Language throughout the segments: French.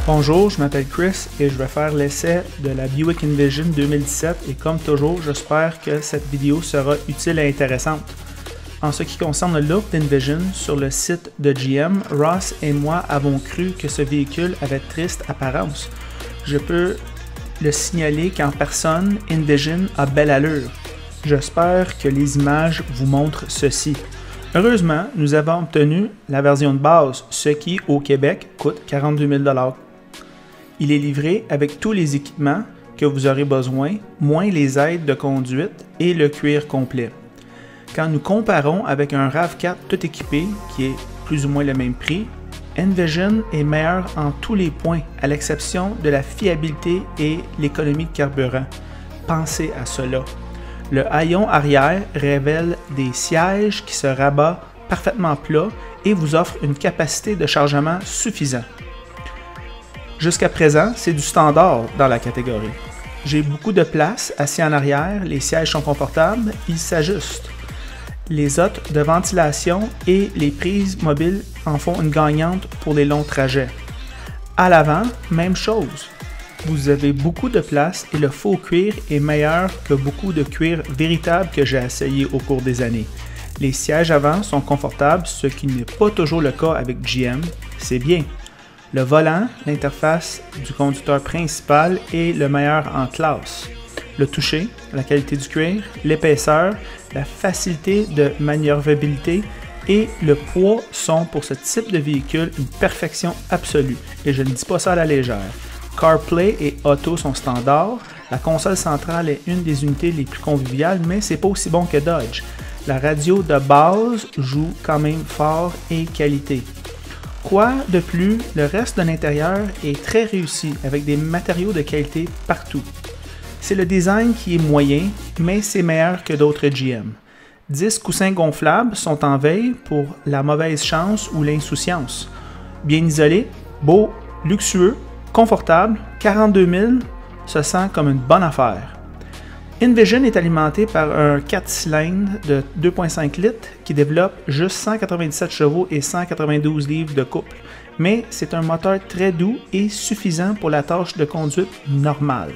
Bonjour, je m'appelle Chris et je vais faire l'essai de la Buick Envision 2017 et comme toujours, j'espère que cette vidéo sera utile et intéressante. En ce qui concerne le look d'Envision, sur le site de GM, Ross et moi avons cru que ce véhicule avait triste apparence. Je peux le signaler qu'en personne, Envision a belle allure. J'espère que les images vous montrent ceci. Heureusement, nous avons obtenu la version de base, ce qui, au Québec, coûte 42 000 $. Il est livré avec tous les équipements que vous aurez besoin, moins les aides de conduite et le cuir complet. Quand nous comparons avec un RAV4 tout équipé, qui est plus ou moins le même prix, Envision est meilleur en tous les points, à l'exception de la fiabilité et l'économie de carburant. Pensez à cela. Le haillon arrière révèle des sièges qui se rabattent parfaitement plats et vous offre une capacité de chargement suffisante. Jusqu'à présent, c'est du standard dans la catégorie. J'ai beaucoup de place assis en arrière, les sièges sont confortables, ils s'ajustent. Les hôtes de ventilation et les prises mobiles en font une gagnante pour les longs trajets. À l'avant, même chose. Vous avez beaucoup de place et le faux cuir est meilleur que beaucoup de cuir véritable que j'ai essayé au cours des années. Les sièges avant sont confortables, ce qui n'est pas toujours le cas avec GM, c'est bien. Le volant, l'interface du conducteur principal est le meilleur en classe. Le toucher, la qualité du cuir, l'épaisseur, la facilité de manœuvrabilité et le poids sont pour ce type de véhicule une perfection absolue. Et je ne dis pas ça à la légère. CarPlay et Auto sont standards. La console centrale est une des unités les plus conviviales, mais c'est pas aussi bon que Dodge. La radio de base joue quand même fort et qualité. Quoi de plus, le reste de l'intérieur est très réussi avec des matériaux de qualité partout. C'est le design qui est moyen, mais c'est meilleur que d'autres GM. 10 coussins gonflables sont en veille pour la mauvaise chance ou l'insouciance. Bien isolé, beau, luxueux, confortable, 42 000 se sent comme une bonne affaire. Envision est alimenté par un 4 cylindres de 2,5 litres qui développe juste 197 chevaux et 192 livres de couple, mais c'est un moteur très doux et suffisant pour la tâche de conduite normale.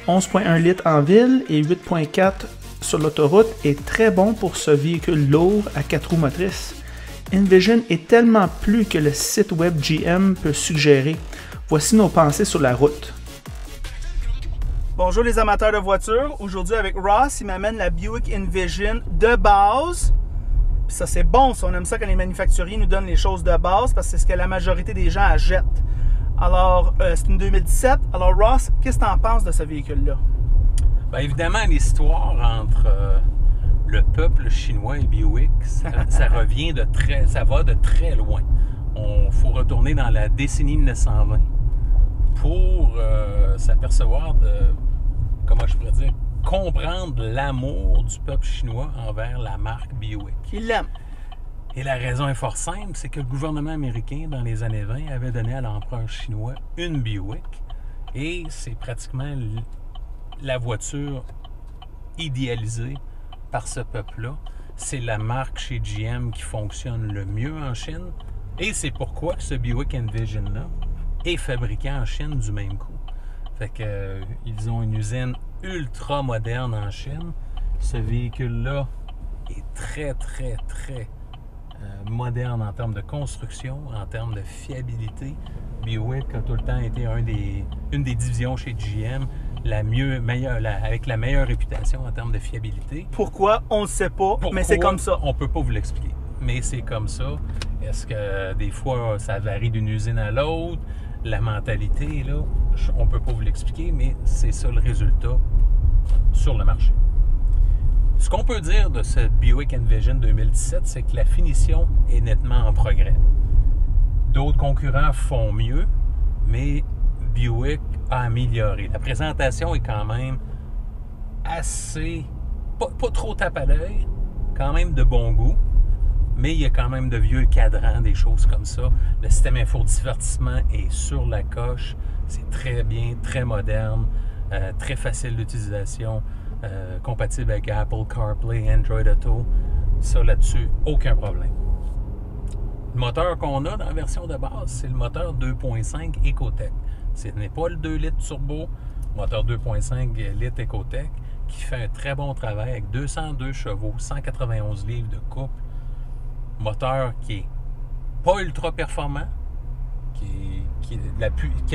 11,1 litres en ville et 8,4 sur l'autoroute est très bon pour ce véhicule lourd à 4 roues motrices. Envision est tellement plus que le site web GM peut suggérer. Voici nos pensées sur la route. Bonjour les amateurs de voitures, aujourd'hui avec Ross, il m'amène la Buick Envision de base. Puis ça c'est bon, on aime ça quand les manufacturiers nous donnent les choses de base parce que c'est ce que la majorité des gens achètent. Alors, c'est une 2017. Alors Ross, qu'est-ce que tu en penses de ce véhicule-là? Bien évidemment, l'histoire entre le peuple chinois et Buick, ça revient ça va de très loin. Il faut retourner dans la décennie 1920 pour s'apercevoir de, comment je pourrais dire, comprendre l'amour du peuple chinois envers la marque Buick. Il l'aime. Et la raison est fort simple, c'est que le gouvernement américain, dans les années 20, avait donné à l'empereur chinois une Buick. Et c'est pratiquement la voiture idéalisée par ce peuple-là. C'est la marque chez GM qui fonctionne le mieux en Chine. Et c'est pourquoi que ce Buick Envision-là est fabriqué en Chine du même coup. Fait que ils ont une usine ultra moderne en Chine. Ce véhicule-là est très moderne en termes de construction, en termes de fiabilité. Buick a tout le temps été une des divisions chez GM avec la meilleure réputation en termes de fiabilité. Pourquoi? On ne sait pas, mais c'est comme ça. On ne peut pas vous l'expliquer, mais c'est comme ça. Est-ce que des fois, ça varie d'une usine à l'autre? La mentalité, là, on ne peut pas vous l'expliquer, mais c'est ça le résultat sur le marché. Ce qu'on peut dire de cette Buick Envision 2017, c'est que la finition est nettement en progrès. D'autres concurrents font mieux, mais Buick a amélioré. La présentation est quand même assez, pas trop tape à l'œil, quand même de bon goût, mais il y a quand même de vieux cadrans, des choses comme ça. Le système infodivertissement est sur la coche, c'est très bien, très moderne, très facile d'utilisation. Compatible avec Apple CarPlay, Android Auto. Ça, là-dessus, aucun problème. Le moteur qu'on a dans la version de base, c'est le moteur 2.5 Ecotec. Ce n'est pas le 2 litres turbo, moteur 2.5 litres Ecotec, qui fait un très bon travail avec 202 chevaux, 191 livres de couple. Moteur qui est pas ultra performant, qui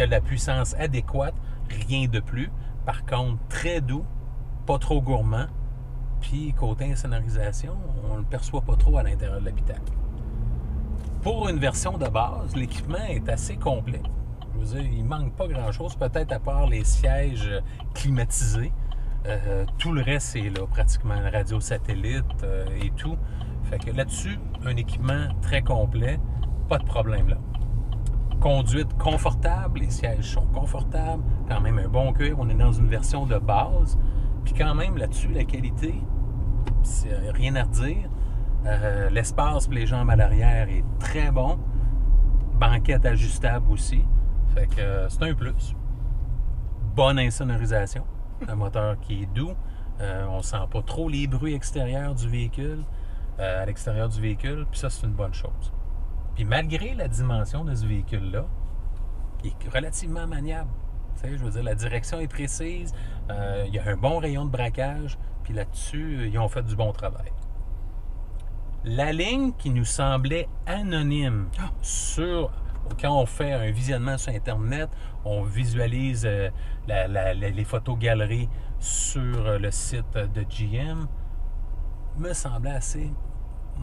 a de la puissance adéquate, rien de plus. Par contre, très doux, pas trop gourmand. Puis, côté insonorisation, on ne le perçoit pas trop à l'intérieur de l'habitacle. Pour une version de base, l'équipement est assez complet. Je veux dire, il ne manque pas grand-chose, peut-être à part les sièges climatisés. Tout le reste est là, pratiquement, radio satellite et tout. Fait que là-dessus, un équipement très complet, pas de problème là. Conduite confortable, les sièges sont confortables, quand même un bon cuir, on est dans une version de base. Puis quand même, là-dessus, la qualité, c'est rien à redire. L'espace pour les jambes à l'arrière est très bon. Banquette ajustable aussi. Fait que c'est un plus. Bonne insonorisation. Un moteur qui est doux. On ne sent pas trop les bruits extérieurs du véhicule, à l'extérieur du véhicule. Puis ça, c'est une bonne chose. Puis malgré la dimension de ce véhicule-là, il est relativement maniable. Tu sais, je veux dire, la direction est précise, il y a un bon rayon de braquage, puis là-dessus, ils ont fait du bon travail. La ligne qui nous semblait anonyme quand on fait un visionnement sur Internet, on visualise les photos galeries sur le site de GM, me semblait assez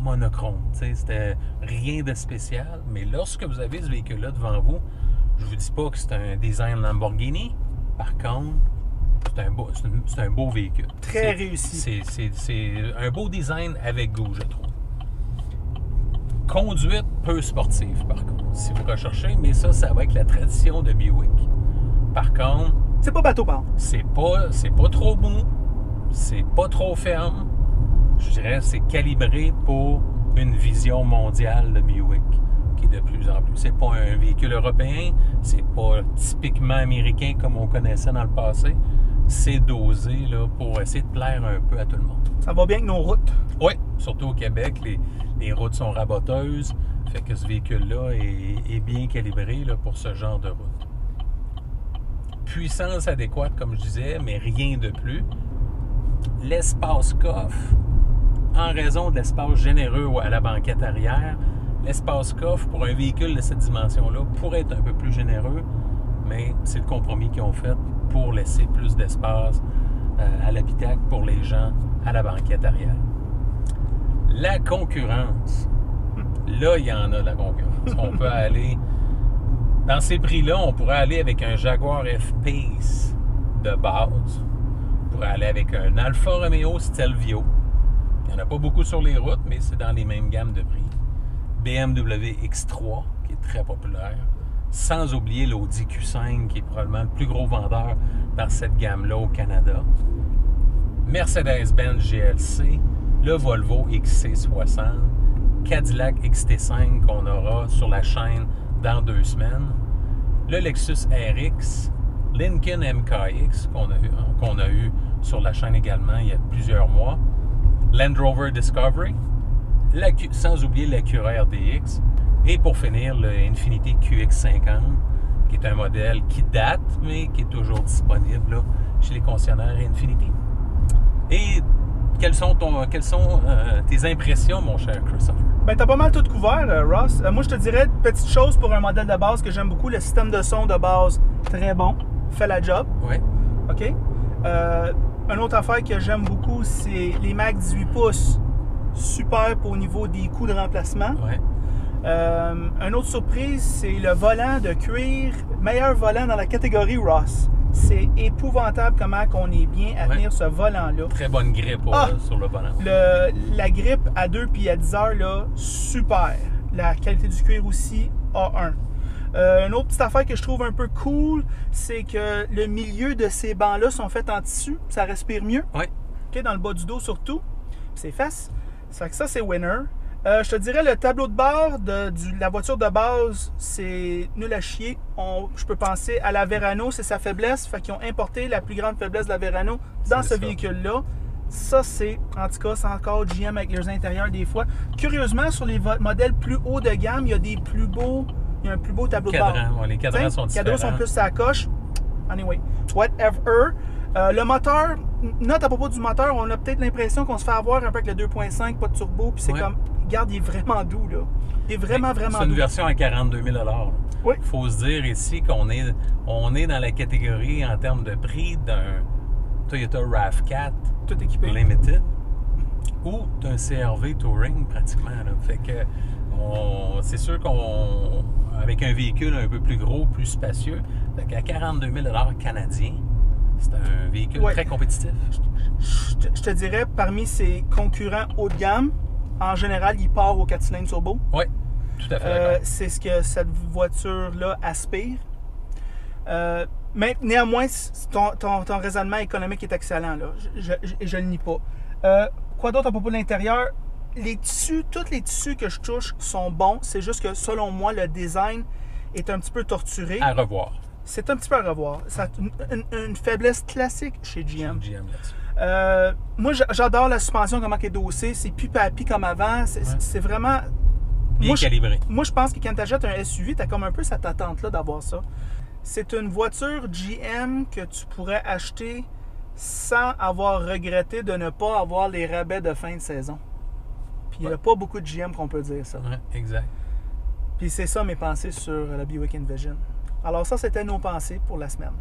monochrome. C'était rien de spécial, mais lorsque vous avez ce véhicule-là devant vous, je vous dis pas que c'est un design Lamborghini. Par contre, c'est un beau véhicule. Très réussi. C'est un beau design avec goût, je trouve. Conduite peu sportive, par contre, si vous recherchez, mais ça va être la tradition de Buick. Par contre... C'est pas bateau-pente. C'est pas trop mou, c'est pas trop ferme. Je dirais que c'est calibré pour une vision mondiale de Buick, qui est de plus en plus. C'est pas un véhicule européen, c'est pas typiquement américain comme on connaissait dans le passé. C'est dosé là, pour essayer de plaire un peu à tout le monde. Ça va bien avec nos routes. Oui, surtout au Québec, les routes sont raboteuses. Fait que ce véhicule-là est bien calibré là, pour ce genre de route. Puissance adéquate, comme je disais, mais rien de plus. L'espace coffre, en raison de l'espace généreux à la banquette arrière, l'espace coffre pour un véhicule de cette dimension-là pourrait être un peu plus généreux, mais c'est le compromis qu'ils ont fait pour laisser plus d'espace à l'habitacle pour les gens à la banquette arrière. La concurrence. Là, il y en a de la concurrence. On peut aller... Dans ces prix-là, on pourrait aller avec un Jaguar F-Pace de base. On pourrait aller avec un Alfa Romeo Stelvio. Il n'y en a pas beaucoup sur les routes, mais c'est dans les mêmes gammes de prix. BMW X3, qui est très populaire. Sans oublier l'Audi Q5, qui est probablement le plus gros vendeur dans cette gamme-là au Canada. Mercedes-Benz GLC, le Volvo XC60, Cadillac XT5 qu'on aura sur la chaîne dans 2 semaines, le Lexus RX, Lincoln MKX qu'on a eu sur la chaîne également il y a plusieurs mois, Land Rover Discovery, sans oublier l'Acura RDX, et pour finir, le Infiniti QX50, qui est un modèle qui date, mais qui est toujours disponible là, chez les concessionnaires Infiniti. Et quelles sont tes impressions, mon cher Christopher? Ben, t'as pas mal tout couvert, Ross. Moi, je te dirais, petite chose pour un modèle de base que j'aime beaucoup, le système de son de base, très bon, fait la job. Oui. OK? Une autre affaire que j'aime beaucoup, c'est les Mac 18 pouces. Superbe au niveau des coûts de remplacement. Oui. Une autre surprise, c'est le volant de cuir, meilleur volant dans la catégorie Ross. C'est épouvantable comment on est bien à tenir ce volant-là. Très bonne grippe sur le volant. La grippe à 2 puis à 10 heures, là, super. La qualité du cuir aussi, A1. Une autre petite affaire que je trouve un peu cool, c'est que le milieu de ces bancs-là sont faits en tissu. Ça respire mieux. Oui. Okay, dans le bas du dos surtout. Ses fesses. Ça fait que ça, c'est winner. Je te dirais, le tableau de bord de la voiture de base, c'est nul à chier. Je peux penser à la Verano, c'est sa faiblesse. Fait qu'ils ont importé la plus grande faiblesse de la Verano dans ce véhicule-là. Ça, c'est, en tout cas, c'est encore GM avec leurs intérieurs des fois. Curieusement, sur les modèles plus haut de gamme, il y a des plus beaux... Il y a un plus beau tableau de bord. Ouais, les cadrans sont différents. Les cadrans sont plus à la coche. Anyway, whatever. Le moteur, note à propos du moteur, on a peut-être l'impression qu'on se fait avoir un peu avec le 2.5, pas de turbo, puis c'est comme, regarde, il est vraiment doux, là. Il est vraiment doux. C'est une version à 42 000 $. Oui. Il faut se dire ici qu'on est, dans la catégorie en termes de prix d'un Toyota RAV4 tout équipé Limited ou d'un CR-V Touring pratiquement. Là. Fait que c'est sûr qu'avec un véhicule un peu plus gros, plus spacieux, fait qu'à 42 000 $ canadiens, c'est un véhicule très compétitif. Je te dirais, parmi ses concurrents haut de gamme, en général, il part au 4 cylindres turbo. Oui, tout à fait. C'est ce que cette voiture-là aspire. Mais néanmoins, ton raisonnement économique est excellent. Là. Je le nie pas. Quoi d'autre à propos de l'intérieur? Les tissus, tous les tissus que je touche sont bons. C'est juste que, selon moi, le design est un petit peu torturé. À revoir. C'est un petit peu à revoir. Ça a une faiblesse classique chez GM. Moi, j'adore la suspension, comment elle est dossée. C'est plus papy comme avant. C'est vraiment... Bien calibré. Moi, je pense que quand tu achètes un SUV, tu as comme un peu cette attente-là d'avoir ça. C'est une voiture GM que tu pourrais acheter sans avoir regretté de ne pas avoir les rabais de fin de saison. Puis il n'y a pas beaucoup de GM qu'on peut dire ça. Oui, exact. Puis c'est ça mes pensées sur la Buick Envision. Alors ça, c'était nos pensées pour la semaine.